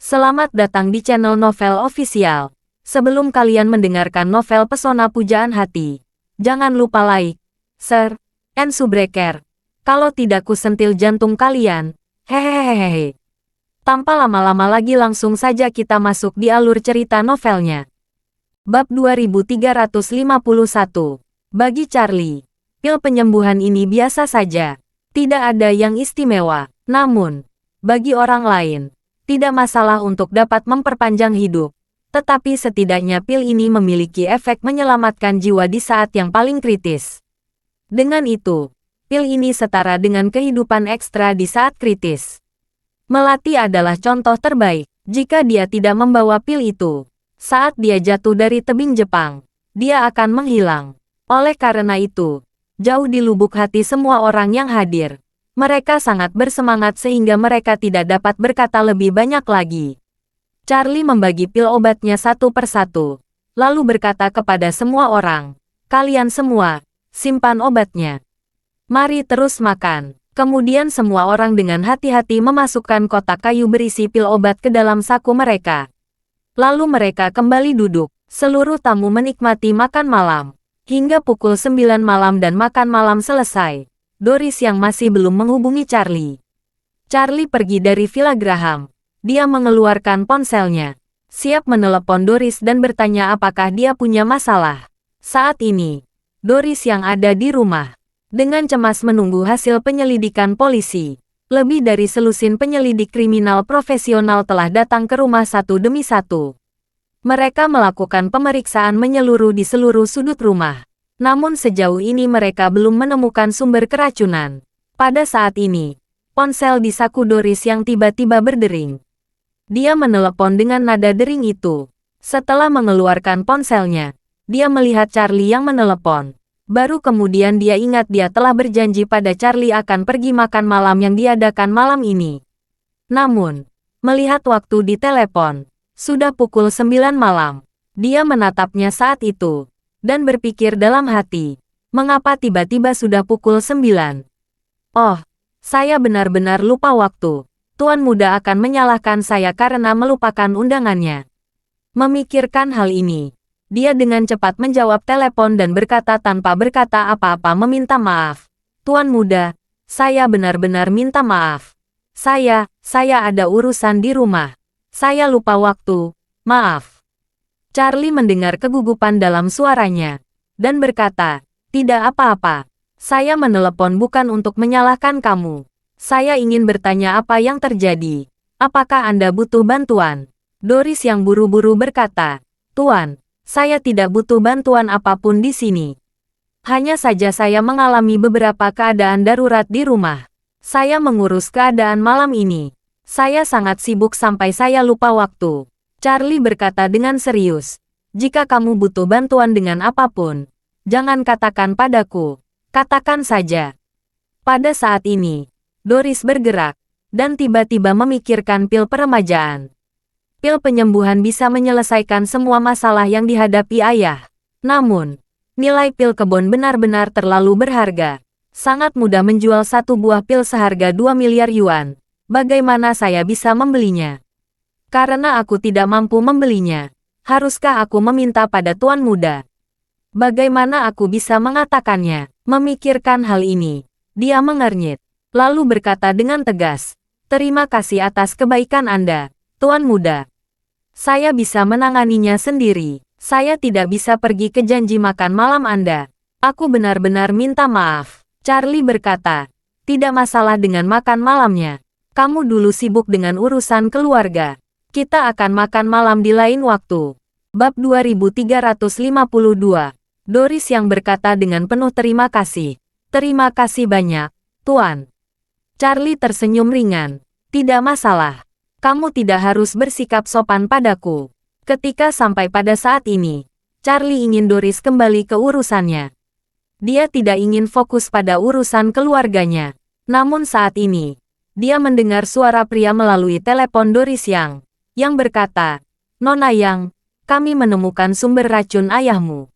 Selamat datang di channel Novel Official. Sebelum kalian mendengarkan novel Pesona Pujaan Hati, jangan lupa like, share, and subscribe. Kalau tidak kusentil jantung kalian. Hehehehe. Tanpa lama-lama lagi langsung saja kita masuk di alur cerita novelnya. Bab 2351. Bagi Charlie, pil penyembuhan ini biasa saja. Tidak ada yang istimewa. Namun, bagi orang lain, tidak masalah untuk dapat memperpanjang hidup. Tetapi setidaknya pil ini memiliki efek menyelamatkan jiwa di saat yang paling kritis. Dengan itu, pil ini setara dengan kehidupan ekstra di saat kritis. Melati adalah contoh terbaik. Jika dia tidak membawa pil itu, saat dia jatuh dari tebing Jepang, dia akan menghilang. Oleh karena itu, jauh di lubuk hati semua orang yang hadir, mereka sangat bersemangat sehingga mereka tidak dapat berkata lebih banyak lagi. Charlie membagi pil obatnya satu persatu, lalu berkata kepada semua orang, "Kalian semua, simpan obatnya. Mari terus makan." Kemudian semua orang dengan hati-hati memasukkan kotak kayu berisi pil obat ke dalam saku mereka. Lalu mereka kembali duduk, seluruh tamu menikmati makan malam. Hingga pukul 9 malam dan makan malam selesai, Doris yang masih belum menghubungi Charlie. Charlie pergi dari Villa Graham. Dia mengeluarkan ponselnya, siap menelepon Doris dan bertanya apakah dia punya masalah. Saat ini, Doris yang ada di rumah, dengan cemas menunggu hasil penyelidikan polisi. Lebih dari selusin penyelidik kriminal profesional telah datang ke rumah satu demi satu. Mereka melakukan pemeriksaan menyeluruh di seluruh sudut rumah. Namun sejauh ini mereka belum menemukan sumber keracunan. Pada saat ini, ponsel di saku Doris yang tiba-tiba berdering. Dia menelepon dengan nada dering itu. Setelah mengeluarkan ponselnya, dia melihat Charlie yang menelepon. Baru kemudian dia ingat dia telah berjanji pada Charlie akan pergi makan malam yang diadakan malam ini. Namun, melihat waktu di telepon, sudah pukul 9 malam. Dia menatapnya saat itu, dan berpikir dalam hati, mengapa tiba-tiba sudah pukul 9? Oh, saya benar-benar lupa waktu. Tuan muda akan menyalahkan saya karena melupakan undangannya. Memikirkan hal ini, dia dengan cepat menjawab telepon dan berkata tanpa berkata apa-apa meminta maaf. Tuan muda, saya benar-benar minta maaf. Saya ada urusan di rumah. Saya lupa waktu, maaf. Charlie mendengar kegugupan dalam suaranya, dan berkata, "Tidak apa-apa. Saya menelepon bukan untuk menyalahkan kamu. Saya ingin bertanya apa yang terjadi. Apakah Anda butuh bantuan?" Doris yang buru-buru berkata, "Tuan, saya tidak butuh bantuan apapun di sini. Hanya saja saya mengalami beberapa keadaan darurat di rumah. Saya mengurus keadaan malam ini. Saya sangat sibuk sampai saya lupa waktu." Charlie berkata dengan serius, "Jika kamu butuh bantuan dengan apapun, jangan katakan padaku. Katakan saja." Pada saat ini, Doris bergerak, dan tiba-tiba memikirkan pil peremajaan. Pil penyembuhan bisa menyelesaikan semua masalah yang dihadapi ayah. Namun, nilai pil kebon benar-benar terlalu berharga. Sangat mudah menjual satu buah pil seharga 2 miliar yuan. Bagaimana saya bisa membelinya? Karena aku tidak mampu membelinya. Haruskah aku meminta pada tuan muda? Bagaimana aku bisa mengatakannya? Memikirkan hal ini, dia mengernyit. Lalu berkata dengan tegas, "Terima kasih atas kebaikan Anda, tuan muda. Saya bisa menanganinya sendiri. Saya tidak bisa pergi ke janji makan malam Anda. Aku benar-benar minta maaf." Charlie berkata, "Tidak masalah dengan makan malamnya. Kamu dulu sibuk dengan urusan keluarga. Kita akan makan malam di lain waktu." Bab 2352. Doris yang berkata dengan penuh terima kasih. "Terima kasih banyak, Tuan." Charlie tersenyum ringan. "Tidak masalah. Kamu tidak harus bersikap sopan padaku." Ketika sampai pada saat ini, Charlie ingin Doris kembali ke urusannya. Dia tidak ingin fokus pada urusan keluarganya. Namun saat ini, dia mendengar suara pria melalui telepon Doris yang berkata, "Nona Yang, kami menemukan sumber racun ayahmu."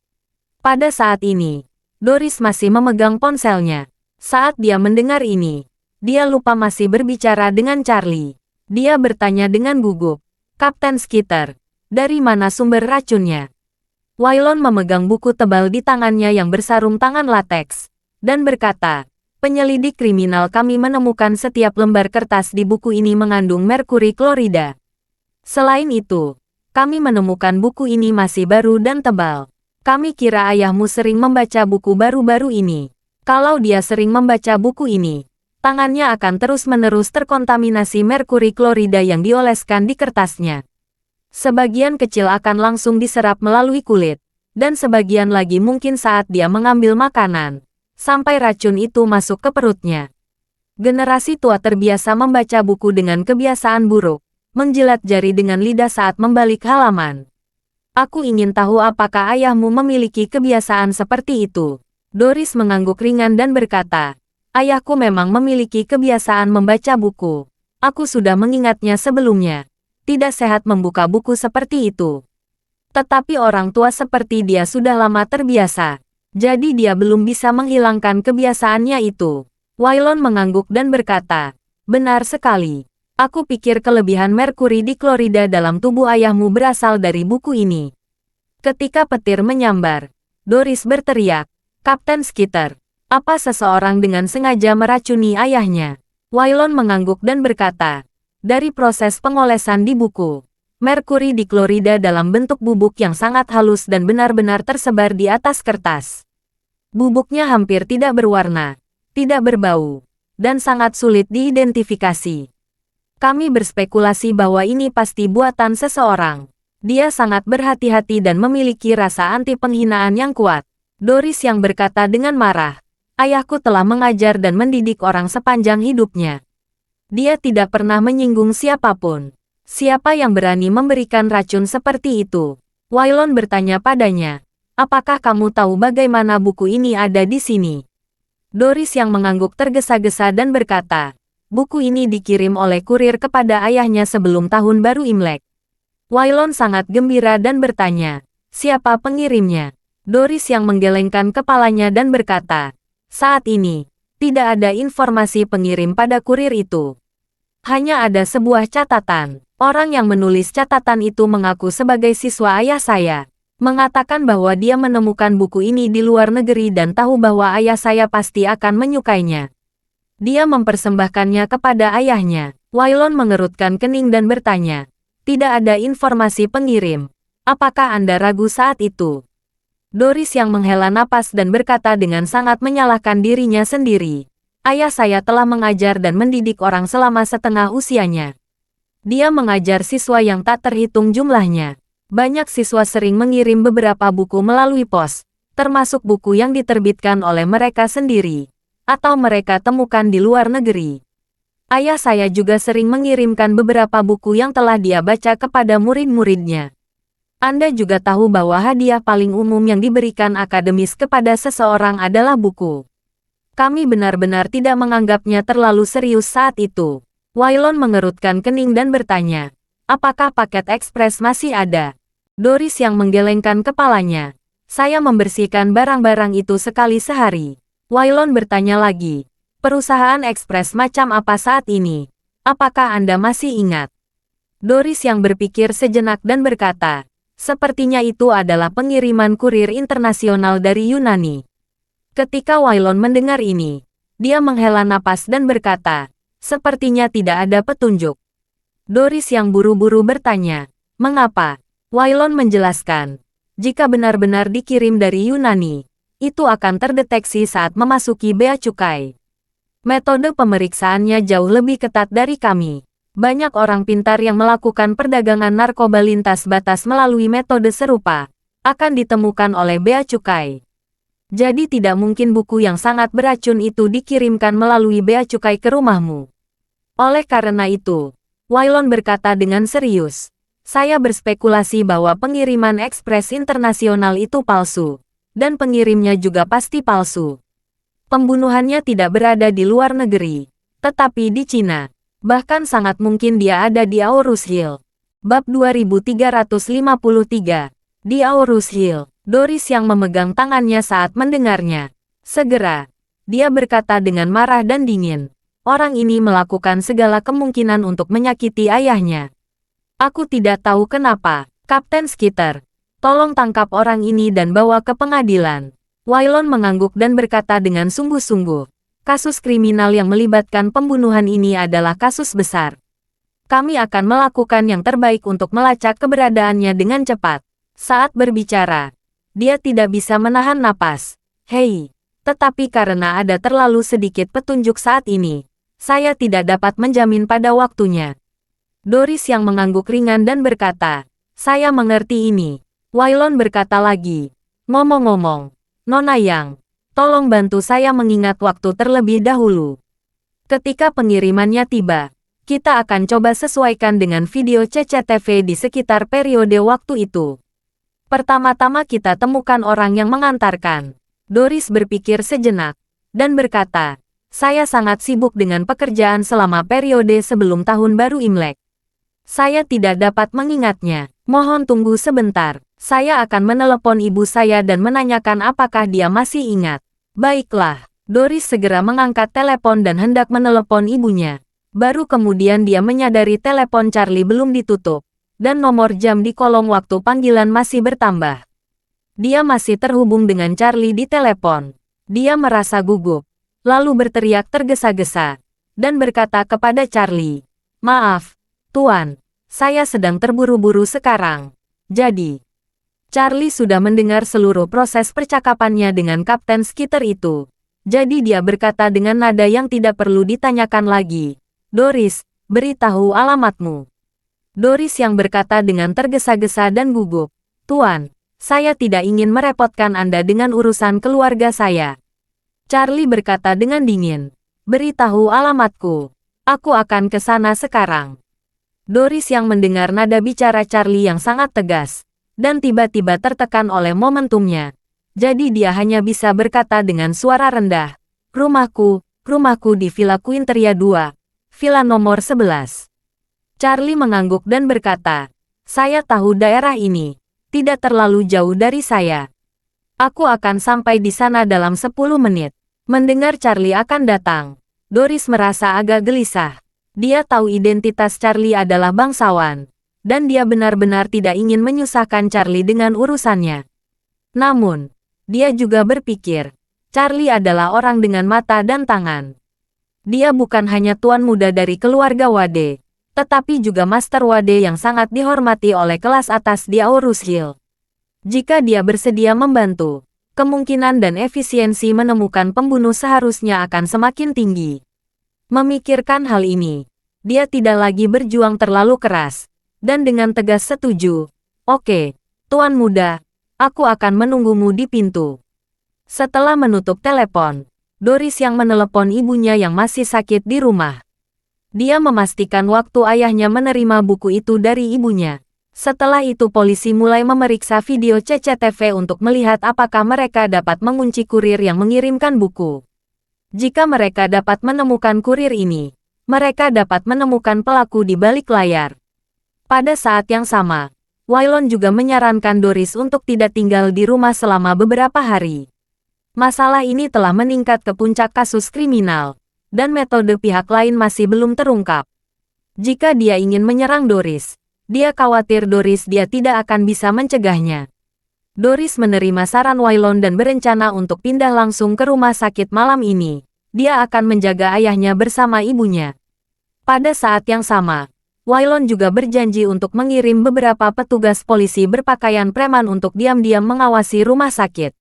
Pada saat ini, Doris masih memegang ponselnya. Saat dia mendengar ini, dia lupa masih berbicara dengan Charlie. Dia bertanya dengan gugup, Kapten Skitter, dari mana sumber racunnya? Wailon memegang buku tebal di tangannya yang bersarung tangan lateks, dan berkata, penyelidik kriminal kami menemukan setiap lembar kertas di buku ini mengandung merkuri klorida. Selain itu, kami menemukan buku ini masih baru dan tebal. Kami kira ayahmu sering membaca buku baru-baru ini. Kalau dia sering membaca buku ini, tangannya akan terus-menerus terkontaminasi merkuri klorida yang dioleskan di kertasnya. Sebagian kecil akan langsung diserap melalui kulit, dan sebagian lagi mungkin saat dia mengambil makanan, sampai racun itu masuk ke perutnya. Generasi tua terbiasa membaca buku dengan kebiasaan buruk, menjilat jari dengan lidah saat membalik halaman. Aku ingin tahu apakah ayahmu memiliki kebiasaan seperti itu. Doris mengangguk ringan dan berkata, ayahku memang memiliki kebiasaan membaca buku. Aku sudah mengingatnya sebelumnya. Tidak sehat membuka buku seperti itu. Tetapi orang tua seperti dia sudah lama terbiasa. Jadi dia belum bisa menghilangkan kebiasaannya itu. Wailon mengangguk dan berkata, benar sekali. Aku pikir kelebihan merkuri di klorida dalam tubuh ayahmu berasal dari buku ini. Ketika petir menyambar, Doris berteriak, Kapten Skitter, apa seseorang dengan sengaja meracuni ayahnya? Wailon mengangguk dan berkata, dari proses pengolesan di buku, merkuri diklorida dalam bentuk bubuk yang sangat halus dan benar-benar tersebar di atas kertas. Bubuknya hampir tidak berwarna, tidak berbau, dan sangat sulit diidentifikasi. Kami berspekulasi bahwa ini pasti buatan seseorang. Dia sangat berhati-hati dan memiliki rasa anti penghinaan yang kuat. Doris yang berkata dengan marah, ayahku telah mengajar dan mendidik orang sepanjang hidupnya. Dia tidak pernah menyinggung siapapun. Siapa yang berani memberikan racun seperti itu? Wailon bertanya padanya. Apakah kamu tahu bagaimana buku ini ada di sini? Doris yang mengangguk tergesa-gesa dan berkata, buku ini dikirim oleh kurir kepada ayahnya sebelum tahun baru Imlek. Wailon sangat gembira dan bertanya, siapa pengirimnya? Doris yang menggelengkan kepalanya dan berkata, saat ini, tidak ada informasi pengirim pada kurir itu. Hanya ada sebuah catatan. Orang yang menulis catatan itu mengaku sebagai siswa ayah saya. Mengatakan bahwa dia menemukan buku ini di luar negeri dan tahu bahwa ayah saya pasti akan menyukainya. Dia mempersembahkannya kepada ayahnya. Wailon mengerutkan kening dan bertanya, tidak ada informasi pengirim. Apakah Anda ragu saat itu? Doris yang menghela napas dan berkata dengan sangat menyalahkan dirinya sendiri. Ayah saya telah mengajar dan mendidik orang selama setengah usianya. Dia mengajar siswa yang tak terhitung jumlahnya. Banyak siswa sering mengirim beberapa buku melalui pos, termasuk buku yang diterbitkan oleh mereka sendiri, atau mereka temukan di luar negeri. Ayah saya juga sering mengirimkan beberapa buku yang telah dia baca kepada murid-muridnya. Anda juga tahu bahwa hadiah paling umum yang diberikan akademis kepada seseorang adalah buku. Kami benar-benar tidak menganggapnya terlalu serius saat itu. Wailon mengerutkan kening dan bertanya, apakah paket ekspres masih ada? Doris yang menggelengkan kepalanya. Saya membersihkan barang-barang itu sekali sehari. Wailon bertanya lagi, perusahaan ekspres macam apa saat ini? Apakah Anda masih ingat? Doris yang berpikir sejenak dan berkata, sepertinya itu adalah pengiriman kurir internasional dari Yunani. Ketika Wailon mendengar ini, dia menghela napas dan berkata, sepertinya tidak ada petunjuk. Doris yang buru-buru bertanya, mengapa? Wailon menjelaskan, jika benar-benar dikirim dari Yunani, itu akan terdeteksi saat memasuki bea cukai. Metode pemeriksaannya jauh lebih ketat dari kami. Banyak orang pintar yang melakukan perdagangan narkoba lintas batas melalui metode serupa, akan ditemukan oleh bea cukai. Jadi tidak mungkin buku yang sangat beracun itu dikirimkan melalui bea cukai ke rumahmu. Oleh karena itu, Wailon berkata dengan serius, saya berspekulasi bahwa pengiriman ekspres internasional itu palsu, dan pengirimnya juga pasti palsu. Pembunuhannya tidak berada di luar negeri, tetapi di Cina. Bahkan sangat mungkin dia ada di Aorus Hill. Bab 2353. Di Aorus Hill. Doris yang memegang tangannya saat mendengarnya. Segera, dia berkata dengan marah dan dingin. Orang ini melakukan segala kemungkinan untuk menyakiti ayahnya. Aku tidak tahu kenapa. Kapten Skitter, tolong tangkap orang ini dan bawa ke pengadilan. Wailon mengangguk dan berkata dengan sungguh-sungguh. Kasus kriminal yang melibatkan pembunuhan ini adalah kasus besar. Kami akan melakukan yang terbaik untuk melacak keberadaannya dengan cepat. Saat berbicara, dia tidak bisa menahan napas. Hei, tetapi karena ada terlalu sedikit petunjuk saat ini, saya tidak dapat menjamin pada waktunya. Doris yang mengangguk ringan dan berkata, saya mengerti ini. Wailon berkata lagi, ngomong-ngomong, Nona Yang, tolong bantu saya mengingat waktu terlebih dahulu. Ketika pengirimannya tiba, kita akan coba sesuaikan dengan video CCTV di sekitar periode waktu itu. Pertama-tama kita temukan orang yang mengantarkan. Doris berpikir sejenak, dan berkata, saya sangat sibuk dengan pekerjaan selama periode sebelum Tahun Baru Imlek. Saya tidak dapat mengingatnya. Mohon tunggu sebentar. Saya akan menelepon ibu saya dan menanyakan apakah dia masih ingat. Baiklah. Doris segera mengangkat telepon dan hendak menelepon ibunya. Baru kemudian dia menyadari telepon Charlie belum ditutup, dan nomor jam di kolom waktu panggilan masih bertambah. Dia masih terhubung dengan Charlie di telepon. Dia merasa gugup, lalu berteriak tergesa-gesa, dan berkata kepada Charlie, maaf, Tuan, saya sedang terburu-buru sekarang. Jadi, Charlie sudah mendengar seluruh proses percakapannya dengan Kapten Skitter itu. Jadi dia berkata dengan nada yang tidak perlu ditanyakan lagi, Doris, beritahu alamatmu. Doris yang berkata dengan tergesa-gesa dan gugup, Tuan, saya tidak ingin merepotkan Anda dengan urusan keluarga saya. Charlie berkata dengan dingin, beritahu alamatku. Aku akan ke sana sekarang. Doris yang mendengar nada bicara Charlie yang sangat tegas, dan tiba-tiba tertekan oleh momentumnya. Jadi dia hanya bisa berkata dengan suara rendah, rumahku di Villa Quinteria 2, villa nomor 11. Charlie mengangguk dan berkata, saya tahu daerah ini. Tidak terlalu jauh dari saya. Aku akan sampai di sana dalam 10 menit. Mendengar Charlie akan datang, Doris merasa agak gelisah. Dia tahu identitas Charlie adalah bangsawan, dan dia benar-benar tidak ingin menyusahkan Charlie dengan urusannya. Namun, dia juga berpikir, Charlie adalah orang dengan mata dan tangan. Dia bukan hanya tuan muda dari keluarga Wade, tetapi juga Master Wade yang sangat dihormati oleh kelas atas di Aurus Hill. Jika dia bersedia membantu, kemungkinan dan efisiensi menemukan pembunuh seharusnya akan semakin tinggi. Memikirkan hal ini, dia tidak lagi berjuang terlalu keras, dan dengan tegas setuju. Oke, tuan muda, aku akan menunggumu di pintu. Setelah menutup telepon, Doris yang menelepon ibunya yang masih sakit di rumah. Dia memastikan waktu ayahnya menerima buku itu dari ibunya. Setelah itu polisi mulai memeriksa video CCTV untuk melihat apakah mereka dapat mengunci kurir yang mengirimkan buku. Jika mereka dapat menemukan kurir ini, mereka dapat menemukan pelaku di balik layar. Pada saat yang sama, Wailon juga menyarankan Doris untuk tidak tinggal di rumah selama beberapa hari. Masalah ini telah meningkat ke puncak kasus kriminal, dan metode pihak lain masih belum terungkap. Jika dia ingin menyerang Doris, dia khawatir dia tidak akan bisa mencegahnya. Doris menerima saran Wailon dan berencana untuk pindah langsung ke rumah sakit malam ini. Dia akan menjaga ayahnya bersama ibunya. Pada saat yang sama, Wailon juga berjanji untuk mengirim beberapa petugas polisi berpakaian preman untuk diam-diam mengawasi rumah sakit.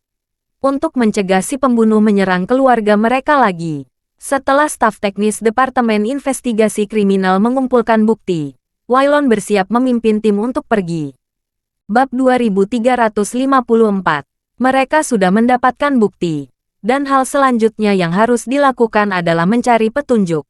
Untuk mencegah si pembunuh menyerang keluarga mereka lagi. Setelah staf teknis Departemen Investigasi Kriminal mengumpulkan bukti, Wailon bersiap memimpin tim untuk pergi. Bab 2354. Mereka sudah mendapatkan bukti, dan hal selanjutnya yang harus dilakukan adalah mencari petunjuk.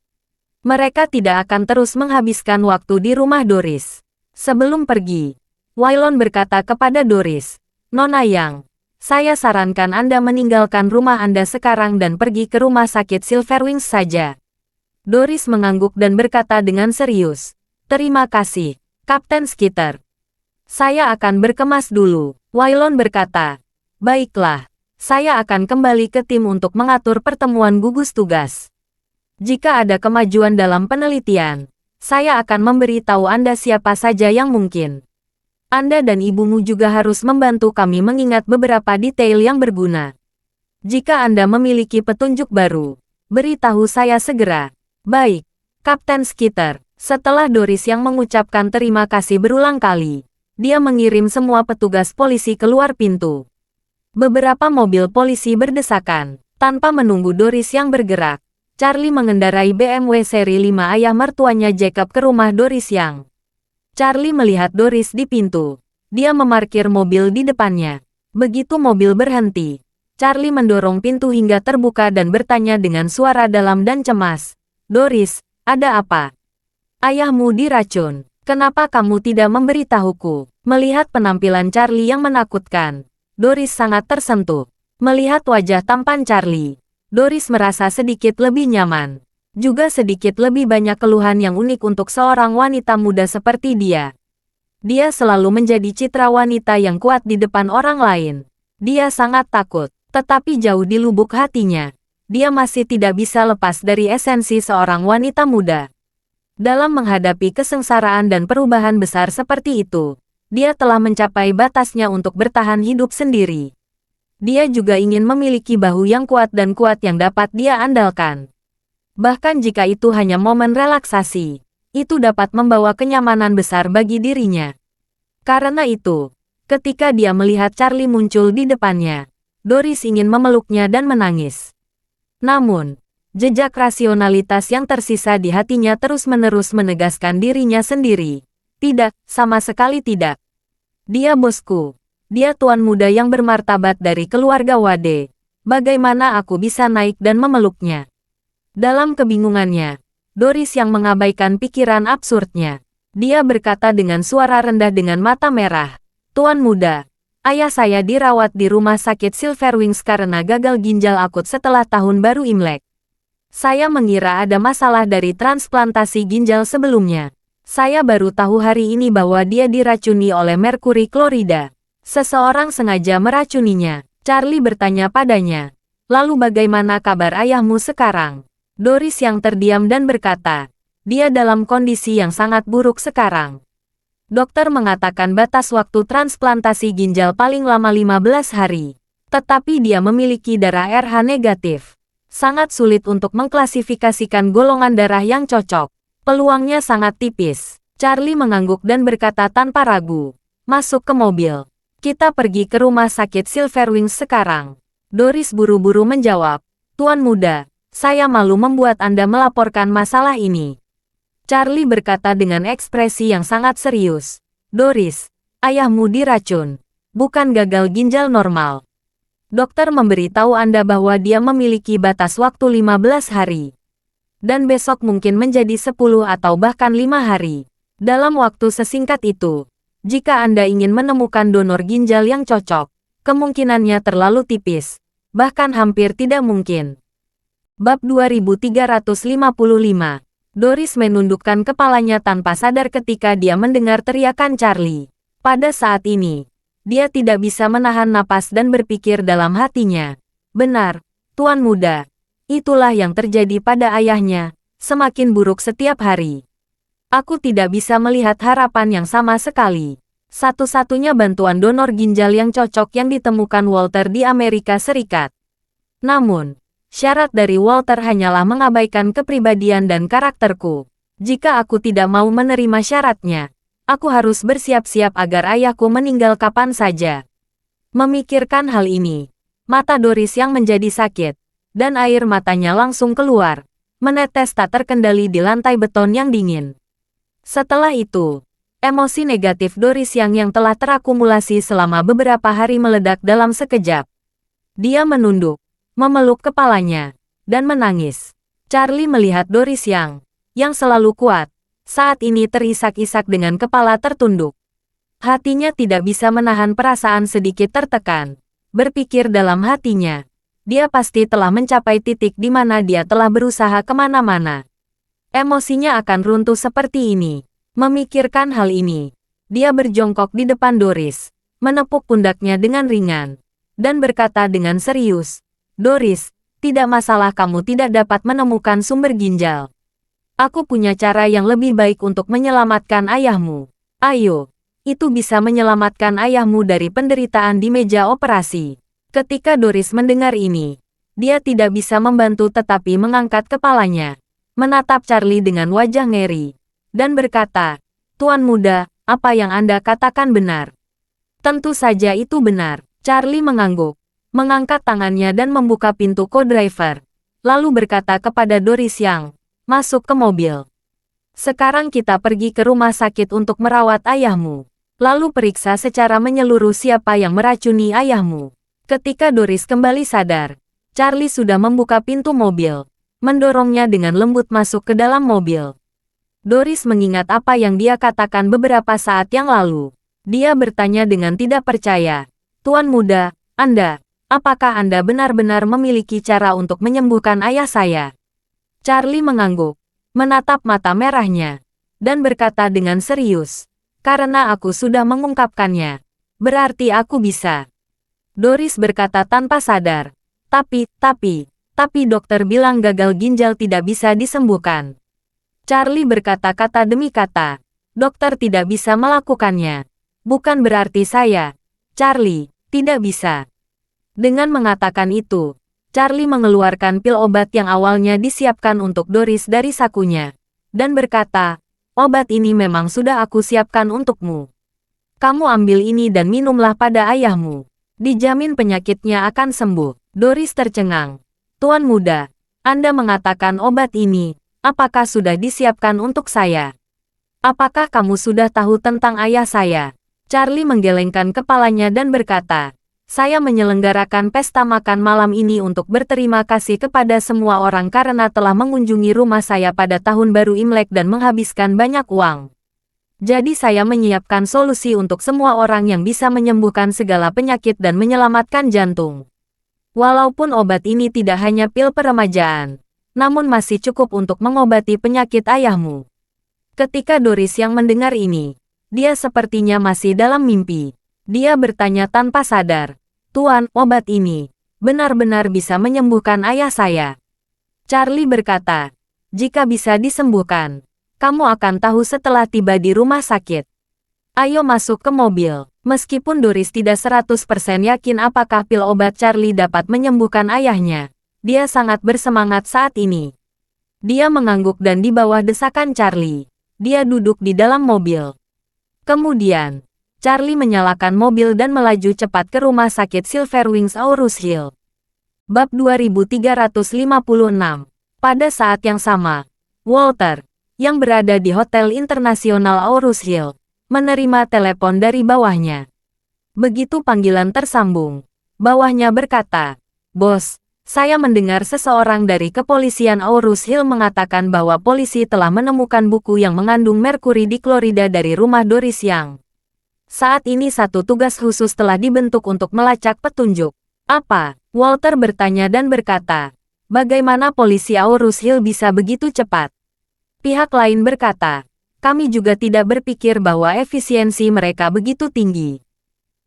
Mereka tidak akan terus menghabiskan waktu di rumah Doris. Sebelum pergi, Wailon berkata kepada Doris, Nona Yang, saya sarankan Anda meninggalkan rumah Anda sekarang dan pergi ke rumah sakit Silverwings saja. Doris mengangguk dan berkata dengan serius, terima kasih, Kapten Skitter. Saya akan berkemas dulu. Wailon berkata, baiklah, saya akan kembali ke tim untuk mengatur pertemuan gugus tugas. Jika ada kemajuan dalam penelitian, Saya akan memberitahu Anda siapa saja yang mungkin. Anda dan ibumu juga harus membantu kami mengingat beberapa detail yang berguna. Jika Anda memiliki petunjuk baru, beritahu saya segera. Baik, Kapten Skeeter. Setelah Doris yang mengucapkan terima kasih berulang kali, dia mengirim semua petugas polisi keluar pintu. Beberapa mobil polisi berdesakan. Tanpa menunggu Doris yang bergerak, Charlie mengendarai BMW seri 5 ayah mertuanya Jacob ke rumah Doris Yang. Charlie melihat Doris di pintu. Dia memarkir mobil di depannya. Begitu mobil berhenti, Charlie mendorong pintu hingga terbuka dan bertanya dengan suara dalam dan cemas. Doris, ada apa? Ayahmu diracun. Kenapa kamu tidak memberitahuku? Melihat penampilan Charlie yang menakutkan, Doris sangat tersentuh. Melihat wajah tampan Charlie, Doris merasa sedikit lebih nyaman. Juga sedikit lebih banyak keluhan yang unik untuk seorang wanita muda seperti dia. Dia selalu menjadi citra wanita yang kuat di depan orang lain. Dia sangat takut, tetapi jauh di lubuk hatinya, dia masih tidak bisa lepas dari esensi seorang wanita muda. Dalam menghadapi kesengsaraan dan perubahan besar seperti itu, dia telah mencapai batasnya untuk bertahan hidup sendiri. Dia juga ingin memiliki bahu yang kuat dan kuat yang dapat dia andalkan. Bahkan jika itu hanya momen relaksasi, itu dapat membawa kenyamanan besar bagi dirinya. Karena itu, ketika dia melihat Charlie muncul di depannya, Doris ingin memeluknya dan menangis. Namun, jejak rasionalitas yang tersisa di hatinya terus-menerus menegaskan dirinya sendiri. Tidak, sama sekali tidak. Dia bosku. Dia tuan muda yang bermartabat dari keluarga Wade. Bagaimana aku bisa naik dan memeluknya? Dalam kebingungannya, Doris yang mengabaikan pikiran absurdnya. Dia berkata dengan suara rendah dengan mata merah. Tuan muda, ayah saya dirawat di rumah sakit Silverwings karena gagal ginjal akut setelah tahun baru Imlek. Saya mengira ada masalah dari transplantasi ginjal sebelumnya. Saya baru tahu hari ini bahwa dia diracuni oleh merkuri klorida. Seseorang sengaja meracuninya. Charlie bertanya padanya. Lalu bagaimana kabar ayahmu sekarang? Doris yang terdiam dan berkata, dia dalam kondisi yang sangat buruk sekarang. Dokter mengatakan batas waktu transplantasi ginjal paling lama 15 hari. Tetapi dia memiliki darah RH negatif. Sangat sulit untuk mengklasifikasikan golongan darah yang cocok. Peluangnya sangat tipis. Charlie mengangguk dan berkata tanpa ragu. Masuk ke mobil. Kita pergi ke rumah sakit Silverwings sekarang. Doris buru-buru menjawab. Tuan muda. Saya malu membuat Anda melaporkan masalah ini. Charlie berkata dengan ekspresi yang sangat serius. Doris, ayahmu diracun. Bukan gagal ginjal normal. Dokter memberitahu Anda bahwa dia memiliki batas waktu 15 hari. Dan besok mungkin menjadi 10 atau bahkan 5 hari. Dalam waktu sesingkat itu, jika Anda ingin menemukan donor ginjal yang cocok, kemungkinannya terlalu tipis. Bahkan hampir tidak mungkin. Bab 2355. Doris menundukkan kepalanya tanpa sadar ketika dia mendengar teriakan Charlie. Pada saat ini, dia tidak bisa menahan napas dan berpikir dalam hatinya. Benar, tuan muda. Itulah yang terjadi pada ayahnya, semakin buruk setiap hari. Aku tidak bisa melihat harapan yang sama sekali. Satu-satunya bantuan donor ginjal yang cocok yang ditemukan Walter di Amerika Serikat. Namun, syarat dari Walter hanyalah mengabaikan kepribadian dan karakterku. Jika aku tidak mau menerima syaratnya, aku harus bersiap-siap agar ayahku meninggal kapan saja. Memikirkan hal ini, mata Doris yang menjadi sakit, dan air matanya langsung keluar, menetes tak terkendali di lantai beton yang dingin. Setelah itu, emosi negatif Doris yang telah terakumulasi selama beberapa hari meledak dalam sekejap. Dia menunduk, memeluk kepalanya, dan menangis. Charlie melihat Doris yang selalu kuat, saat ini terisak-isak dengan kepala tertunduk. Hatinya tidak bisa menahan perasaan sedikit tertekan. Berpikir dalam hatinya, dia pasti telah mencapai titik di mana dia telah berusaha kemana-mana. Emosinya akan runtuh seperti ini. Memikirkan hal ini, dia berjongkok di depan Doris, menepuk pundaknya dengan ringan, dan berkata dengan serius, Doris, tidak masalah kamu tidak dapat menemukan sumber ginjal. Aku punya cara yang lebih baik untuk menyelamatkan ayahmu. Ayo, itu bisa menyelamatkan ayahmu dari penderitaan di meja operasi. Ketika Doris mendengar ini, dia tidak bisa membantu tetapi mengangkat kepalanya, menatap Charlie dengan wajah ngeri, dan berkata, "Tuan muda, apa yang Anda katakan benar." Tentu saja itu benar. Charlie mengangguk, mengangkat tangannya dan membuka pintu co-driver, lalu berkata kepada Doris yang masuk ke mobil. "Sekarang kita pergi ke rumah sakit untuk merawat ayahmu. Lalu periksa secara menyeluruh siapa yang meracuni ayahmu." Ketika Doris kembali sadar, Charlie sudah membuka pintu mobil, mendorongnya dengan lembut masuk ke dalam mobil. Doris mengingat apa yang dia katakan beberapa saat yang lalu. Dia bertanya dengan tidak percaya, "Tuan muda, apakah Anda benar-benar memiliki cara untuk menyembuhkan ayah saya?" Charlie mengangguk, menatap mata merahnya, dan berkata dengan serius, "Karena aku sudah mengungkapkannya, berarti aku bisa." Doris berkata tanpa sadar, Tapi dokter bilang gagal ginjal tidak bisa disembuhkan." Charlie berkata kata demi kata, "Dokter tidak bisa melakukannya. Bukan berarti saya, Charlie, tidak bisa." Dengan mengatakan itu, Charlie mengeluarkan pil obat yang awalnya disiapkan untuk Doris dari sakunya, dan berkata, "Obat ini memang sudah aku siapkan untukmu. Kamu ambil ini dan minumlah pada ayahmu. Dijamin penyakitnya akan sembuh." Doris tercengang. "Tuan muda, Anda mengatakan obat ini, apakah sudah disiapkan untuk saya? Apakah kamu sudah tahu tentang ayah saya?" Charlie menggelengkan kepalanya dan berkata, "Saya menyelenggarakan pesta makan malam ini untuk berterima kasih kepada semua orang karena telah mengunjungi rumah saya pada tahun baru Imlek dan menghabiskan banyak uang. Jadi saya menyiapkan solusi untuk semua orang yang bisa menyembuhkan segala penyakit dan menyelamatkan jantung. Walaupun obat ini tidak hanya pil peremajaan, namun masih cukup untuk mengobati penyakit ayahmu." Ketika Doris yang mendengar ini, dia sepertinya masih dalam mimpi. Dia bertanya tanpa sadar, "Tuan, obat ini benar-benar bisa menyembuhkan ayah saya?" Charlie berkata, "Jika bisa disembuhkan, kamu akan tahu setelah tiba di rumah sakit. Ayo masuk ke mobil." Meskipun Doris tidak 100% yakin apakah pil obat Charlie dapat menyembuhkan ayahnya, dia sangat bersemangat saat ini. Dia mengangguk dan di bawah desakan Charlie, dia duduk di dalam mobil. Kemudian, Charlie menyalakan mobil dan melaju cepat ke rumah sakit Silverwings Aurus Hill. Bab 2356. Pada saat yang sama, Walter, yang berada di Hotel Internasional Aurus Hill, menerima telepon dari bawahnya. Begitu panggilan tersambung, bawahnya berkata, "Bos, saya mendengar seseorang dari kepolisian Aurus Hill mengatakan bahwa polisi telah menemukan buku yang mengandung merkuri di klorida dari rumah Doris Yang. Saat ini satu tugas khusus telah dibentuk untuk melacak petunjuk." "Apa?" Walter bertanya dan berkata, "Bagaimana polisi Aurus Hill bisa begitu cepat?" Pihak lain berkata, "Kami juga tidak berpikir bahwa efisiensi mereka begitu tinggi."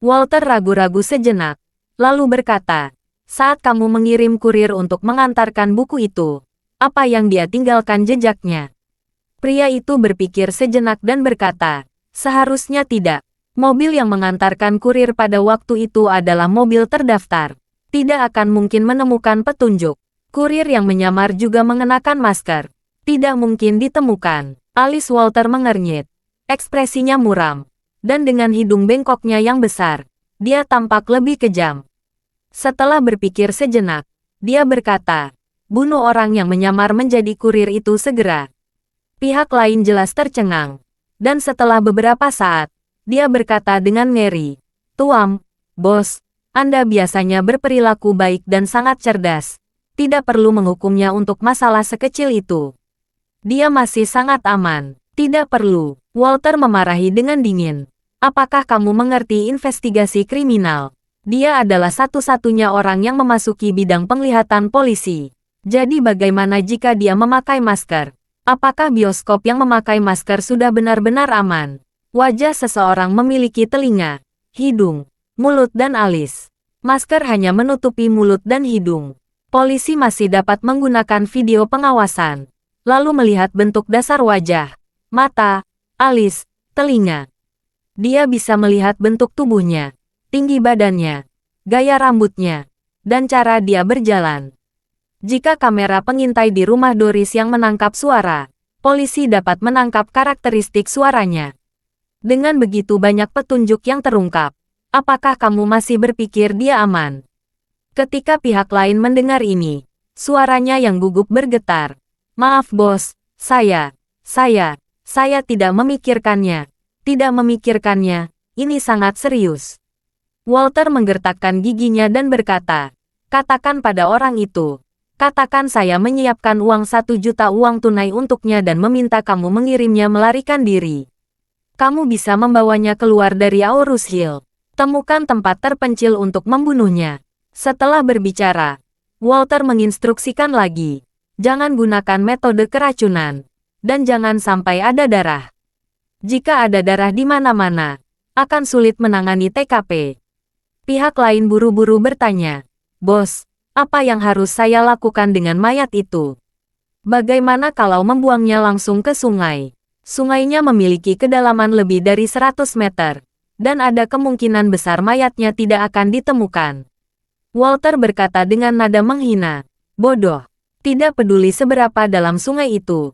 Walter ragu-ragu sejenak, lalu berkata, "Saat kamu mengirim kurir untuk mengantarkan buku itu, apa yang dia tinggalkan jejaknya?" Pria itu berpikir sejenak dan berkata, "Seharusnya tidak. Mobil yang mengantarkan kurir pada waktu itu adalah mobil terdaftar. Tidak akan mungkin menemukan petunjuk. Kurir yang menyamar juga mengenakan masker. Tidak mungkin ditemukan." Alis Walter mengernyit. Ekspresinya muram. Dan dengan hidung bengkoknya yang besar, dia tampak lebih kejam. Setelah berpikir sejenak, dia berkata, "Bunuh orang yang menyamar menjadi kurir itu segera." Pihak lain jelas tercengang. Dan setelah beberapa saat, dia berkata dengan ngeri, "Tuan, bos, Anda biasanya berperilaku baik dan sangat cerdas. Tidak perlu menghukumnya untuk masalah sekecil itu. Dia masih sangat aman." "Tidak perlu." Walter memarahi dengan dingin. "Apakah kamu mengerti investigasi kriminal? Dia adalah satu-satunya orang yang memasuki bidang penglihatan polisi. Jadi bagaimana jika dia memakai masker? Apakah bioskop yang memakai masker sudah benar-benar aman?" Wajah seseorang memiliki telinga, hidung, mulut dan alis. Masker hanya menutupi mulut dan hidung. Polisi masih dapat menggunakan video pengawasan. lalu melihat bentuk dasar wajah, mata, alis, telinga. Dia bisa melihat bentuk tubuhnya, tinggi badannya, gaya rambutnya, dan cara dia berjalan. Jika kamera pengintai di rumah Doris yang menangkap suara, polisi dapat menangkap karakteristik suaranya. Dengan begitu banyak petunjuk yang terungkap, apakah kamu masih berpikir dia aman? Ketika pihak lain mendengar ini, suaranya yang gugup bergetar. Maaf bos, saya tidak memikirkannya. Tidak memikirkannya, ini sangat serius. Walter menggertakkan giginya dan berkata, katakan pada orang itu. Katakan saya menyiapkan uang 1 juta uang tunai untuknya dan meminta kamu mengirimnya melarikan diri. Kamu bisa membawanya keluar dari Aurus Hill. Temukan tempat terpencil untuk membunuhnya. Setelah berbicara, Walter menginstruksikan lagi. Jangan gunakan metode keracunan. Dan jangan sampai ada darah. Jika ada darah di mana-mana, akan sulit menangani TKP. Pihak lain buru-buru bertanya, Bos, apa yang harus saya lakukan dengan mayat itu? Bagaimana kalau membuangnya langsung ke sungai? Sungainya memiliki kedalaman lebih dari 100 meter, dan ada kemungkinan besar mayatnya tidak akan ditemukan. Walter berkata dengan nada menghina, bodoh, tidak peduli seberapa dalam sungai itu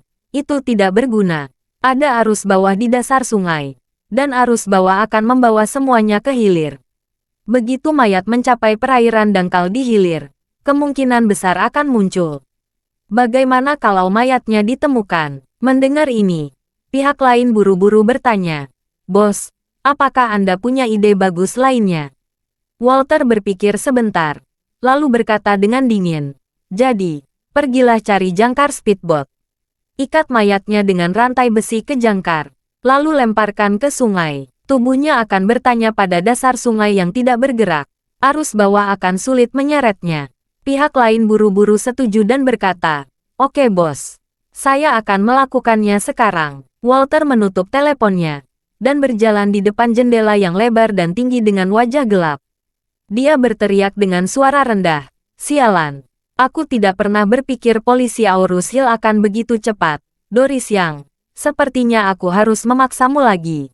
tidak berguna. Ada arus bawah di dasar sungai, dan arus bawah akan membawa semuanya ke hilir. Begitu mayat mencapai perairan dangkal di hilir, kemungkinan besar akan muncul. Bagaimana kalau mayatnya ditemukan? Mendengar ini, pihak lain buru-buru bertanya, Bos, apakah Anda punya ide bagus lainnya? Walter berpikir sebentar, lalu berkata dengan dingin, jadi, pergilah cari jangkar speedboat. Ikat mayatnya dengan rantai besi ke jangkar, lalu lemparkan ke sungai. Tubuhnya akan bertanya pada dasar sungai yang tidak bergerak. Arus bawah akan sulit menyeretnya. Pihak lain buru-buru setuju dan berkata, Oke bos, saya akan melakukannya sekarang. Walter menutup teleponnya, dan berjalan di depan jendela yang lebar dan tinggi dengan wajah gelap. Dia berteriak dengan suara rendah, sialan. Aku tidak pernah berpikir polisi Aurus Hill akan begitu cepat. Doris Yang, sepertinya aku harus memaksamu lagi.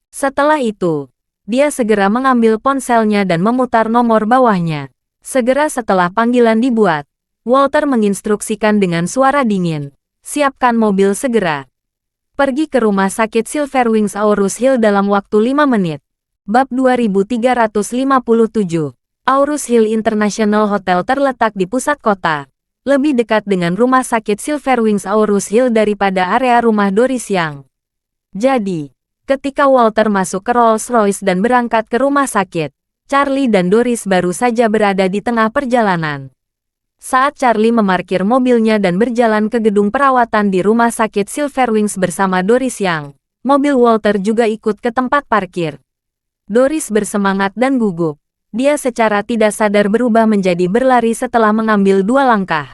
Setelah itu, dia segera mengambil ponselnya dan memutar nomor bawahnya. Segera setelah panggilan dibuat, Walter menginstruksikan dengan suara dingin, siapkan mobil segera. Pergi ke rumah sakit Silverwings Aurus Hill dalam waktu 5 menit. Bab 2357. Aurus Hill International Hotel terletak di pusat kota. Lebih dekat dengan rumah sakit Silverwings Aurus Hill daripada area rumah Doris Yang. Jadi, ketika Walter masuk ke Rolls-Royce dan berangkat ke rumah sakit, Charlie dan Doris baru saja berada di tengah perjalanan. Saat Charlie memarkir mobilnya dan berjalan ke gedung perawatan di rumah sakit Silverwings bersama Doris Yang, mobil Walter juga ikut ke tempat parkir. Doris bersemangat dan gugup. Dia secara tidak sadar berubah menjadi berlari setelah mengambil 2 langkah.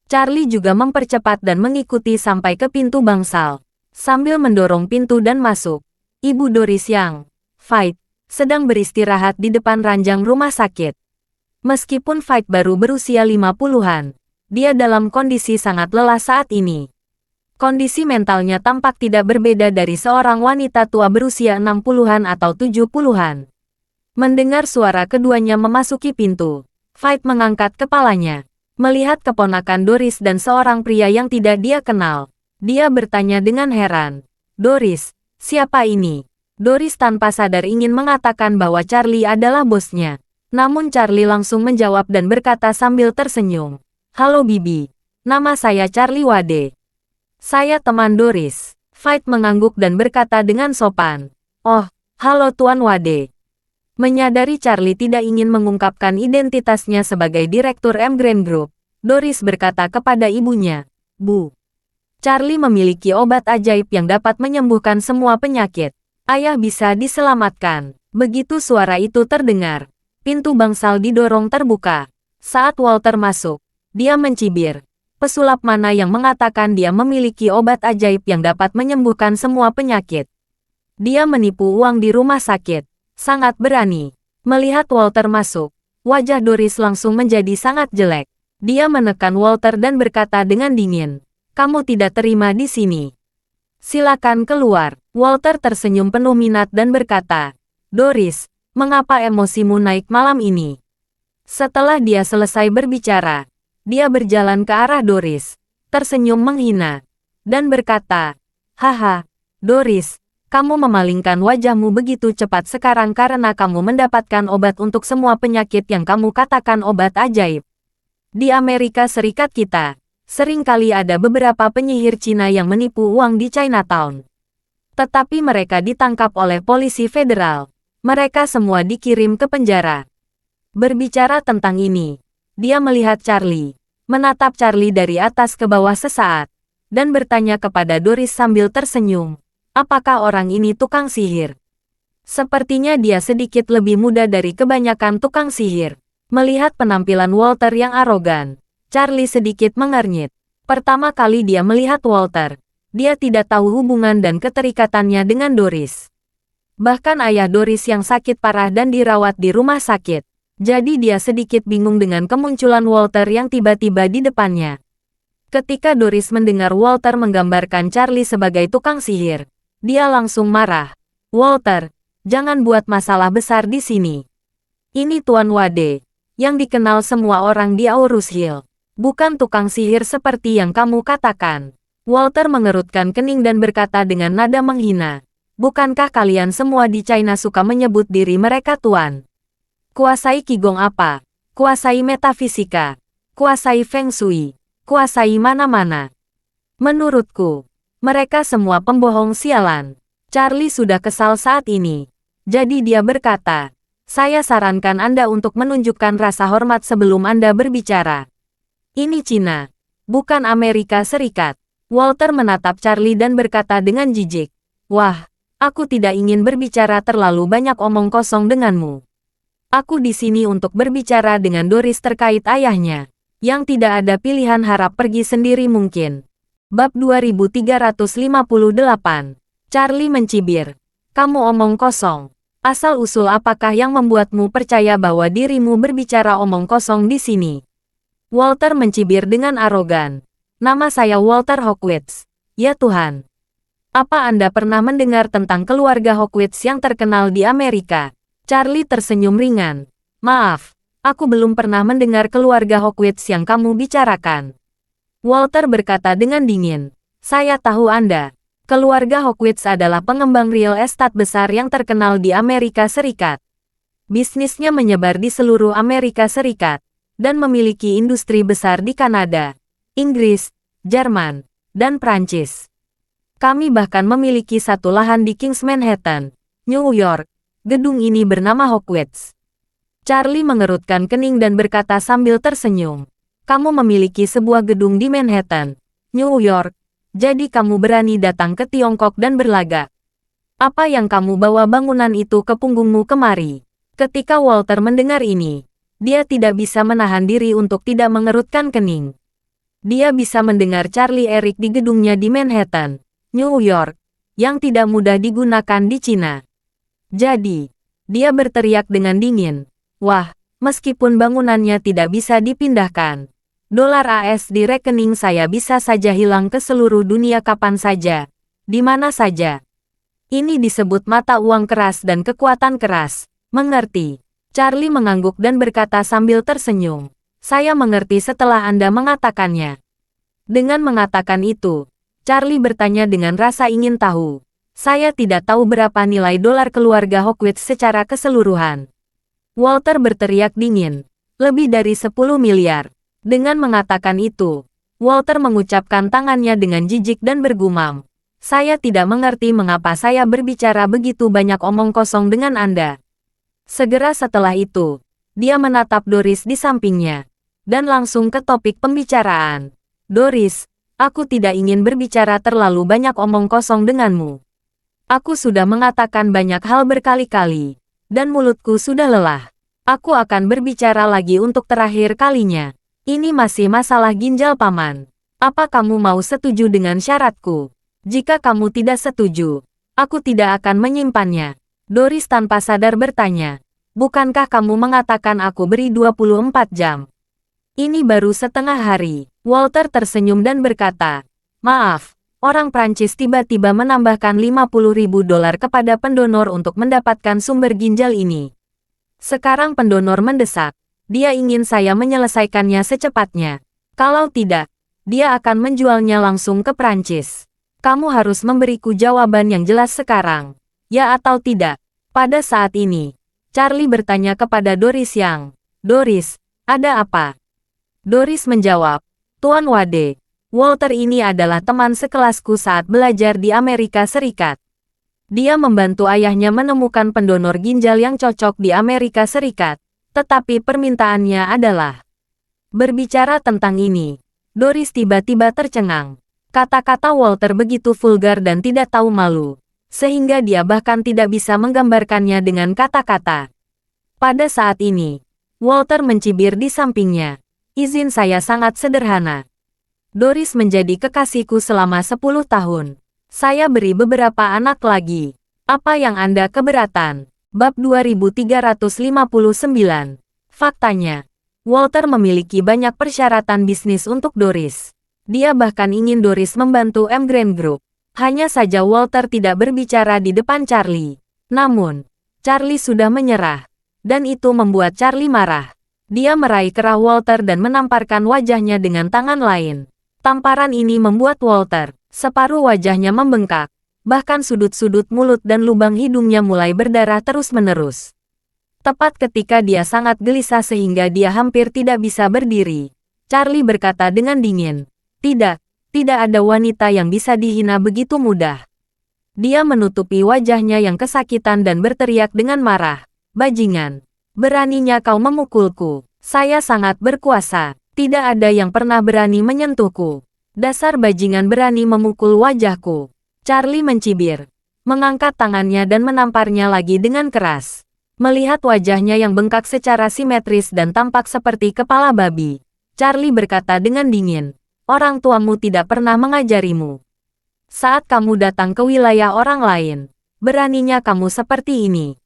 Charlie juga mempercepat dan mengikuti sampai ke pintu bangsal. Sambil mendorong pintu dan masuk, Ibu Doris Yang, Fight, sedang beristirahat di depan ranjang rumah sakit. Meskipun Fight baru berusia 50-an, dia dalam kondisi sangat lelah saat ini. Kondisi mentalnya tampak tidak berbeda dari seorang wanita tua berusia 60-an atau 70-an. Mendengar suara keduanya memasuki pintu, Fight mengangkat kepalanya. Melihat keponakan Doris dan seorang pria yang tidak dia kenal, dia bertanya dengan heran, Doris, siapa ini? Doris tanpa sadar ingin mengatakan bahwa Charlie adalah bosnya. Namun Charlie langsung menjawab dan berkata sambil tersenyum, Halo Bibi, nama saya Charlie Wade. Saya teman Doris. Fight mengangguk dan berkata dengan sopan, Oh, halo Tuan Wade. Menyadari Charlie tidak ingin mengungkapkan identitasnya sebagai Direktur M Grand Group, Doris berkata kepada ibunya, Bu, Charlie memiliki obat ajaib yang dapat menyembuhkan semua penyakit. Ayah bisa diselamatkan. Begitu suara itu terdengar, pintu bangsal didorong terbuka. Saat Walter masuk, dia mencibir. Pesulap mana yang mengatakan dia memiliki obat ajaib yang dapat menyembuhkan semua penyakit? Dia menipu uang di rumah sakit. Sangat berani. Melihat Walter masuk, wajah Doris langsung menjadi sangat jelek. Dia menekan Walter dan berkata dengan dingin, Kamu tidak terima di sini. Silakan keluar. Walter tersenyum penuh minat dan berkata, Doris, mengapa emosimu naik malam ini? Setelah dia selesai berbicara, dia berjalan ke arah Doris, tersenyum menghina, dan berkata, Haha, Doris, kamu memalingkan wajahmu begitu cepat sekarang karena kamu mendapatkan obat untuk semua penyakit yang kamu katakan obat ajaib. Di Amerika Serikat kita, seringkali ada beberapa penyihir Cina yang menipu uang di Chinatown. Tetapi mereka ditangkap oleh polisi federal. Mereka semua dikirim ke penjara. Berbicara tentang ini, dia melihat Charlie, menatap Charlie dari atas ke bawah sesaat, dan bertanya kepada Doris sambil tersenyum, apakah orang ini tukang sihir? Sepertinya dia sedikit lebih muda dari kebanyakan tukang sihir. Melihat penampilan Walter yang arogan, Charlie sedikit mengernyit. Pertama kali dia melihat Walter, dia tidak tahu hubungan dan keterikatannya dengan Doris. Bahkan ayah Doris yang sakit parah dan dirawat di rumah sakit. Jadi dia sedikit bingung dengan kemunculan Walter yang tiba-tiba di depannya. Ketika Doris mendengar Walter menggambarkan Charlie sebagai tukang sihir, dia langsung marah. Walter, jangan buat masalah besar di sini. Ini Tuan Wade, yang dikenal semua orang di Aurus Hill. Bukan tukang sihir seperti yang kamu katakan. Walter mengerutkan kening dan berkata dengan nada menghina. Bukankah kalian semua di China suka menyebut diri mereka Tuan? Kuasai Qigong apa? Kuasai metafisika? Kuasai Feng Shui? Kuasai mana-mana? Menurutku, mereka semua pembohong sialan. Charlie sudah kesal saat ini. Jadi dia berkata, saya sarankan Anda untuk menunjukkan rasa hormat sebelum Anda berbicara. Ini Cina, bukan Amerika Serikat. Walter menatap Charlie dan berkata dengan jijik, wah, aku tidak ingin berbicara terlalu banyak omong kosong denganmu. Aku di sini untuk berbicara dengan Doris terkait ayahnya, yang tidak ada pilihan harap pergi sendiri mungkin. Bab 2358. Charlie mencibir. Kamu omong kosong. Asal-usul apakah yang membuatmu percaya bahwa dirimu berbicara omong kosong di sini? Walter mencibir dengan arogan. Nama saya Walter Hockwitz. Ya Tuhan. Apa Anda pernah mendengar tentang keluarga Hockwitz yang terkenal di Amerika? Charlie tersenyum ringan. Maaf, aku belum pernah mendengar keluarga Hockwitz yang kamu bicarakan. Walter berkata dengan dingin. Saya tahu Anda. Keluarga Hockwitz adalah pengembang real estate besar yang terkenal di Amerika Serikat. Bisnisnya menyebar di seluruh Amerika Serikat, dan memiliki industri besar di Kanada, Inggris, Jerman, dan Prancis. Kami bahkan memiliki satu lahan di Kings Manhattan, New York. Gedung ini bernama Hockwitz. Charlie mengerutkan kening dan berkata sambil tersenyum. Kamu memiliki sebuah gedung di Manhattan, New York. Jadi kamu berani datang ke Tiongkok dan berlagak. Apa yang kamu bawa bangunan itu ke punggungmu kemari? Ketika Walter mendengar ini, dia tidak bisa menahan diri untuk tidak mengerutkan kening. Dia bisa mendengar Charlie Eric di gedungnya di Manhattan, New York, yang tidak mudah digunakan di Cina. Jadi, dia berteriak dengan dingin. Wah, meskipun bangunannya tidak bisa dipindahkan, dolar AS di rekening saya bisa saja hilang ke seluruh dunia kapan saja, di mana saja. Ini disebut mata uang keras dan kekuatan keras. Mengerti? Charlie mengangguk dan berkata sambil tersenyum. Saya mengerti setelah Anda mengatakannya. Dengan mengatakan itu, Charlie bertanya dengan rasa ingin tahu. Saya tidak tahu berapa nilai dolar keluarga Hockwitz secara keseluruhan. Walter berteriak dingin. Lebih dari 10 miliar. Dengan mengatakan itu, Walter mengucapkan tangannya dengan jijik dan bergumam. Saya tidak mengerti mengapa saya berbicara begitu banyak omong kosong dengan Anda. Segera setelah itu, dia menatap Doris di sampingnya, dan langsung ke topik pembicaraan. Doris, aku tidak ingin berbicara terlalu banyak omong kosong denganmu. Aku sudah mengatakan banyak hal berkali-kali, dan mulutku sudah lelah. Aku akan berbicara lagi untuk terakhir kalinya. Ini masih masalah ginjal paman. Apa kamu mau setuju dengan syaratku? Jika kamu tidak setuju, aku tidak akan menyimpannya. Doris tanpa sadar bertanya. Bukankah kamu mengatakan aku beri 24 jam? Ini baru setengah hari. Walter tersenyum dan berkata, Maaf, orang Prancis tiba-tiba menambahkan $50.000 kepada pendonor untuk mendapatkan sumber ginjal ini. Sekarang pendonor mendesak. Dia ingin saya menyelesaikannya secepatnya. Kalau tidak, dia akan menjualnya langsung ke Prancis. Kamu harus memberiku jawaban yang jelas sekarang. Ya atau tidak? Pada saat ini, Charlie bertanya kepada Doris Yang. Doris, ada apa? Doris menjawab, Tuan Wade, Walter ini adalah teman sekelasku saat belajar di Amerika Serikat. Dia membantu ayahnya menemukan pendonor ginjal yang cocok di Amerika Serikat. Tetapi permintaannya adalah... Berbicara tentang ini, Doris tiba-tiba tercengang. Kata-kata Walter begitu vulgar dan tidak tahu malu, sehingga dia bahkan tidak bisa menggambarkannya dengan kata-kata. Pada saat ini, Walter mencibir di sampingnya. Izin saya sangat sederhana. Doris menjadi kekasihku selama 10 tahun. Saya beri beberapa anak lagi. Apa yang Anda keberatan? Bab 2359. Faktanya, Walter memiliki banyak persyaratan bisnis untuk Doris. Dia bahkan ingin Doris membantu M Grand Group. Hanya saja Walter tidak berbicara di depan Charlie. Namun, Charlie sudah menyerah. Dan itu membuat Charlie marah. Dia meraih kerah Walter dan menamparkan wajahnya dengan tangan lain. Tamparan ini membuat Walter, separuh wajahnya membengkak. Bahkan sudut-sudut mulut dan lubang hidungnya mulai berdarah terus-menerus. Tepat ketika dia sangat gelisah sehingga dia hampir tidak bisa berdiri, Charlie berkata dengan dingin, tidak ada wanita yang bisa dihina begitu mudah. Dia menutupi wajahnya yang kesakitan dan berteriak dengan marah, bajingan. Beraninya kau memukulku. Saya sangat berkuasa. Tidak ada yang pernah berani menyentuhku. Dasar bajingan berani memukul wajahku. Charlie mencibir. Mengangkat tangannya dan menamparnya lagi dengan keras. Melihat wajahnya yang bengkak secara simetris dan tampak seperti kepala babi, Charlie berkata dengan dingin, orang tuamu tidak pernah mengajarimu. Saat kamu datang ke wilayah orang lain, beraninya kamu seperti ini.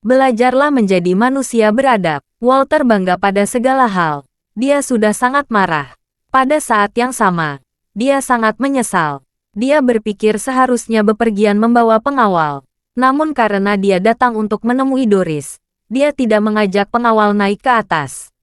Belajarlah menjadi manusia beradab. Walter bangga pada segala hal. Dia sudah sangat marah. Pada saat yang sama, dia sangat menyesal. Dia berpikir seharusnya bepergian membawa pengawal. Namun karena dia datang untuk menemui Doris, dia tidak mengajak pengawal naik ke atas.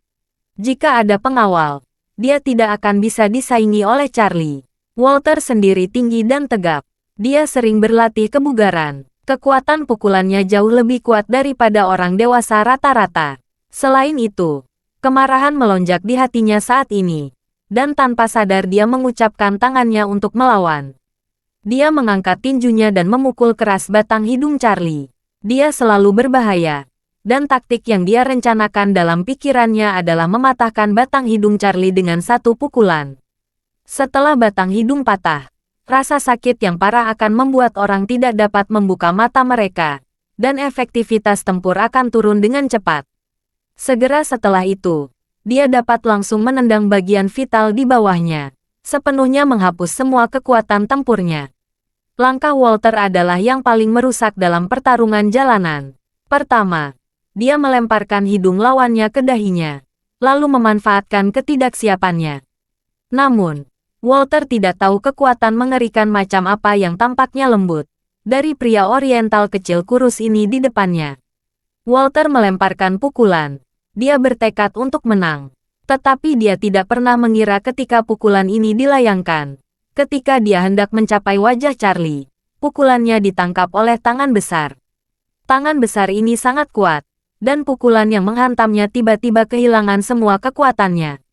Jika ada pengawal, dia tidak akan bisa disaingi oleh Charlie. Walter sendiri tinggi dan tegap. Dia sering berlatih kebugaran. Kekuatan pukulannya jauh lebih kuat daripada orang dewasa rata-rata. Selain itu, kemarahan melonjak di hatinya saat ini. Dan tanpa sadar dia mengucapkan tangannya untuk melawan. Dia mengangkat tinjunya dan memukul keras batang hidung Charlie. Dia selalu berbahaya. Dan taktik yang dia rencanakan dalam pikirannya adalah mematahkan batang hidung Charlie dengan satu pukulan. Setelah batang hidung patah, rasa sakit yang parah akan membuat orang tidak dapat membuka mata mereka, dan efektivitas tempur akan turun dengan cepat. Segera setelah itu, dia dapat langsung menendang bagian vital di bawahnya, sepenuhnya menghapus semua kekuatan tempurnya. Langkah Walter adalah yang paling merusak dalam pertarungan jalanan. Pertama, dia melemparkan hidung lawannya ke dahinya, lalu memanfaatkan ketidaksiapannya. Namun, Walter tidak tahu kekuatan mengerikan macam apa yang tampaknya lembut dari pria oriental kecil kurus ini di depannya. Walter melemparkan pukulan. Dia bertekad untuk menang. Tetapi dia tidak pernah mengira ketika pukulan ini dilayangkan. Ketika dia hendak mencapai wajah Charlie, pukulannya ditangkap oleh tangan besar. Tangan besar ini sangat kuat, dan pukulan yang menghantamnya tiba-tiba kehilangan semua kekuatannya.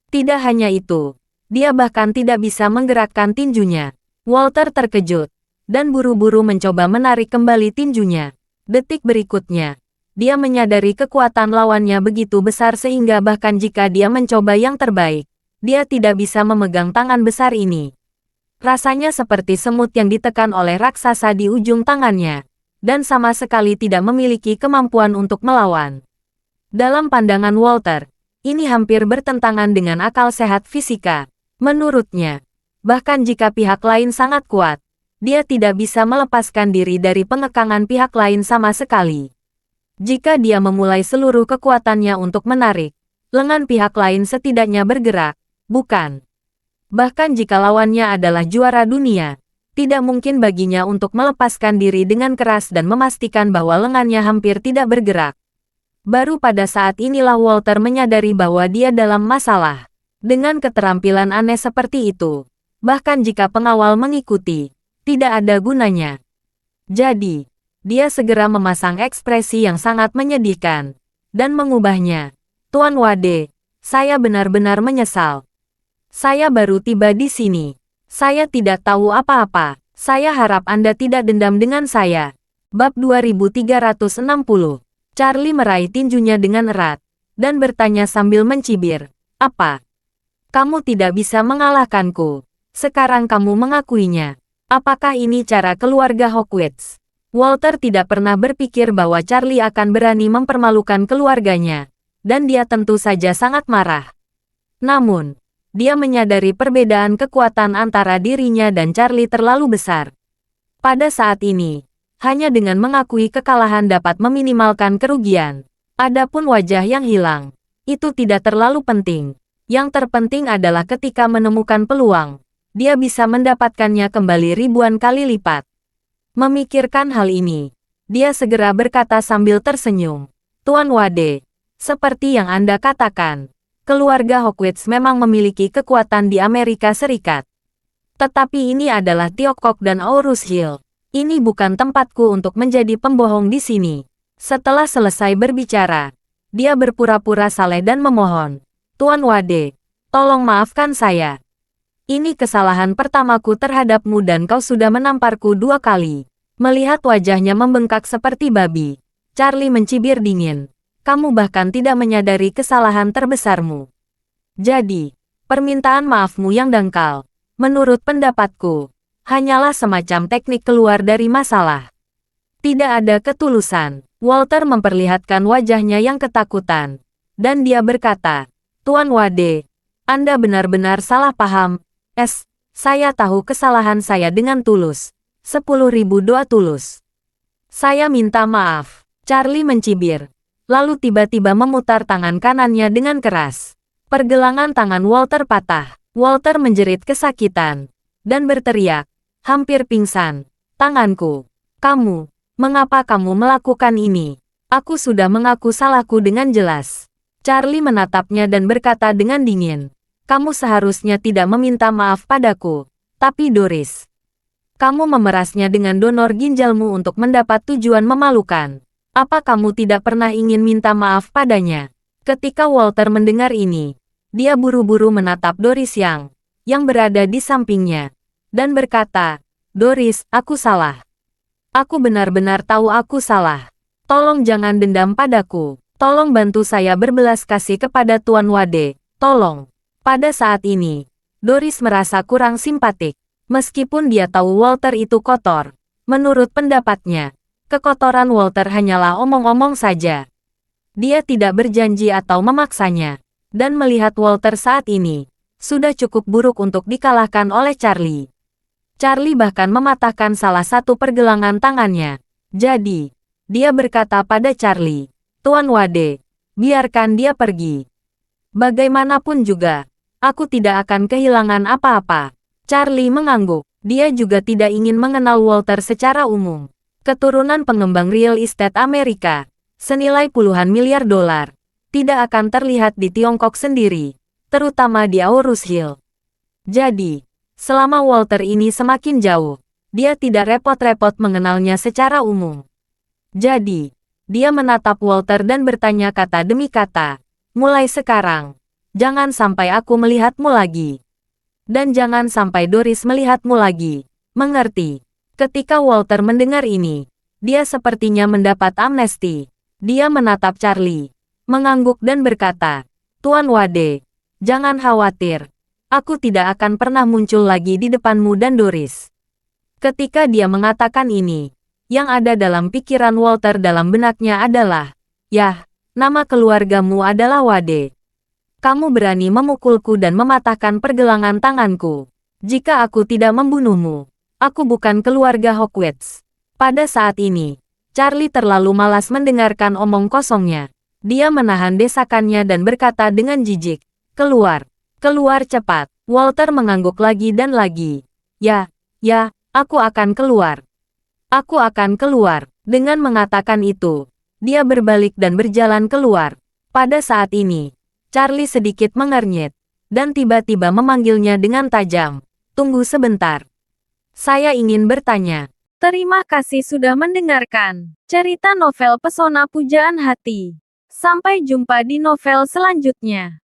Tidak hanya itu, dia bahkan tidak bisa menggerakkan tinjunya. Walter terkejut, dan buru-buru mencoba menarik kembali tinjunya. Detik berikutnya, dia menyadari kekuatan lawannya begitu besar sehingga bahkan jika dia mencoba yang terbaik, dia tidak bisa memegang tangan besar ini. Rasanya seperti semut yang ditekan oleh raksasa di ujung tangannya, dan sama sekali tidak memiliki kemampuan untuk melawan. Dalam pandangan Walter, ini hampir bertentangan dengan akal sehat fisika. Menurutnya, bahkan jika pihak lain sangat kuat, dia tidak bisa melepaskan diri dari pengekangan pihak lain sama sekali. Jika dia memulai seluruh kekuatannya untuk menarik, lengan pihak lain setidaknya bergerak, bukan? Bahkan jika lawannya adalah juara dunia, tidak mungkin baginya untuk melepaskan diri dengan keras dan memastikan bahwa lengannya hampir tidak bergerak. Baru pada saat inilah Walter menyadari bahwa dia dalam masalah. Dengan keterampilan aneh seperti itu, bahkan jika pengawal mengikuti, tidak ada gunanya. Jadi, dia segera memasang ekspresi yang sangat menyedihkan dan mengubahnya. Tuan Wade, saya benar-benar menyesal. Saya baru tiba di sini. Saya tidak tahu apa-apa. Saya harap Anda tidak dendam dengan saya. Bab 2360. Charlie meraih tinjunya dengan erat dan bertanya sambil mencibir, "Apa? Kamu tidak bisa mengalahkanku. Sekarang kamu mengakuinya. Apakah ini cara keluarga Hawkins?" Walter tidak pernah berpikir bahwa Charlie akan berani mempermalukan keluarganya, dan dia tentu saja sangat marah. Namun, dia menyadari perbedaan kekuatan antara dirinya dan Charlie terlalu besar. Pada saat ini, hanya dengan mengakui kekalahan dapat meminimalkan kerugian. Adapun wajah yang hilang, itu tidak terlalu penting. Yang terpenting adalah ketika menemukan peluang, dia bisa mendapatkannya kembali ribuan kali lipat. Memikirkan hal ini, dia segera berkata sambil tersenyum, "Tuan Wade, seperti yang Anda katakan, keluarga Hawkins memang memiliki kekuatan di Amerika Serikat. Tetapi ini adalah Tiongkok dan Aurus Hill. Ini bukan tempatku untuk menjadi pembohong di sini." Setelah selesai berbicara, dia berpura-pura saleh dan memohon, "Tuan Wade, tolong maafkan saya. Ini kesalahan pertamaku terhadapmu dan kau sudah menamparku 2 kali." Melihat wajahnya membengkak seperti babi, Charlie mencibir dingin. "Kamu bahkan tidak menyadari kesalahan terbesarmu. Jadi, permintaan maafmu yang dangkal, menurut pendapatku, hanyalah semacam teknik keluar dari masalah. Tidak ada ketulusan." Walter memperlihatkan wajahnya yang ketakutan, dan dia berkata, "Tuan Wade, Anda benar-benar salah paham. Saya tahu kesalahan saya dengan tulus. 10.000 doa tulus. Saya minta maaf." Charlie mencibir, lalu tiba-tiba memutar tangan kanannya dengan keras. Pergelangan tangan Walter patah. Walter menjerit kesakitan dan berteriak, hampir pingsan, "Tanganku! Kamu, mengapa kamu melakukan ini? Aku sudah mengaku salahku dengan jelas." Charlie menatapnya dan berkata dengan dingin, "Kamu seharusnya tidak meminta maaf padaku, tapi Doris. Kamu memerasnya dengan donor ginjalmu untuk mendapat tujuan memalukan. Apa kamu tidak pernah ingin minta maaf padanya?" Ketika Walter mendengar ini, dia buru-buru menatap Doris yang berada di sampingnya, dan berkata, "Doris, aku salah. Aku benar-benar tahu aku salah. Tolong jangan dendam padaku. Tolong bantu saya berbelas kasih kepada Tuan Wade. Tolong." Pada saat ini, Doris merasa kurang simpatik. Meskipun dia tahu Walter itu kotor, menurut pendapatnya, kekotoran Walter hanyalah omong-omong saja. Dia tidak berjanji atau memaksanya, dan melihat Walter saat ini, sudah cukup buruk untuk dikalahkan oleh Charlie. Charlie bahkan mematahkan salah satu pergelangan tangannya. Jadi, dia berkata pada Charlie, "Tuan Wade, biarkan dia pergi. Bagaimanapun juga, aku tidak akan kehilangan apa-apa." Charlie mengangguk. Dia juga tidak ingin mengenal Walter secara umum. Keturunan pengembang real estate Amerika, senilai puluhan miliar dolar, tidak akan terlihat di Tiongkok sendiri, terutama di Aurus Hill. Jadi, selama Walter ini semakin jauh, dia tidak repot-repot mengenalnya secara umum. Jadi, dia menatap Walter dan bertanya kata demi kata, "Mulai sekarang, jangan sampai aku melihatmu lagi. Dan jangan sampai Doris melihatmu lagi. Mengerti?" Ketika Walter mendengar ini, dia sepertinya mendapat amnesti. Dia menatap Charlie, mengangguk dan berkata, "Tuan Wade, jangan khawatir. Aku tidak akan pernah muncul lagi di depanmu dan Doris." Ketika dia mengatakan ini, yang ada dalam pikiran Walter dalam benaknya adalah, "Yah, nama keluargamu adalah Wade. Kamu berani memukulku dan mematahkan pergelangan tanganku. Jika aku tidak membunuhmu, aku bukan keluarga Hawkins." Pada saat ini, Charlie terlalu malas mendengarkan omong kosongnya. Dia menahan desakannya dan berkata dengan jijik, "Keluar." Keluar cepat. Walter mengangguk lagi dan lagi. Ya, aku akan keluar. Aku akan keluar. Dengan mengatakan itu, dia berbalik dan berjalan keluar. Pada saat ini, Charlie sedikit mengernyit, dan tiba-tiba memanggilnya dengan tajam. Tunggu sebentar. Saya ingin bertanya. Terima kasih sudah mendengarkan cerita novel Pesona Pujaan Hati. Sampai jumpa di novel selanjutnya.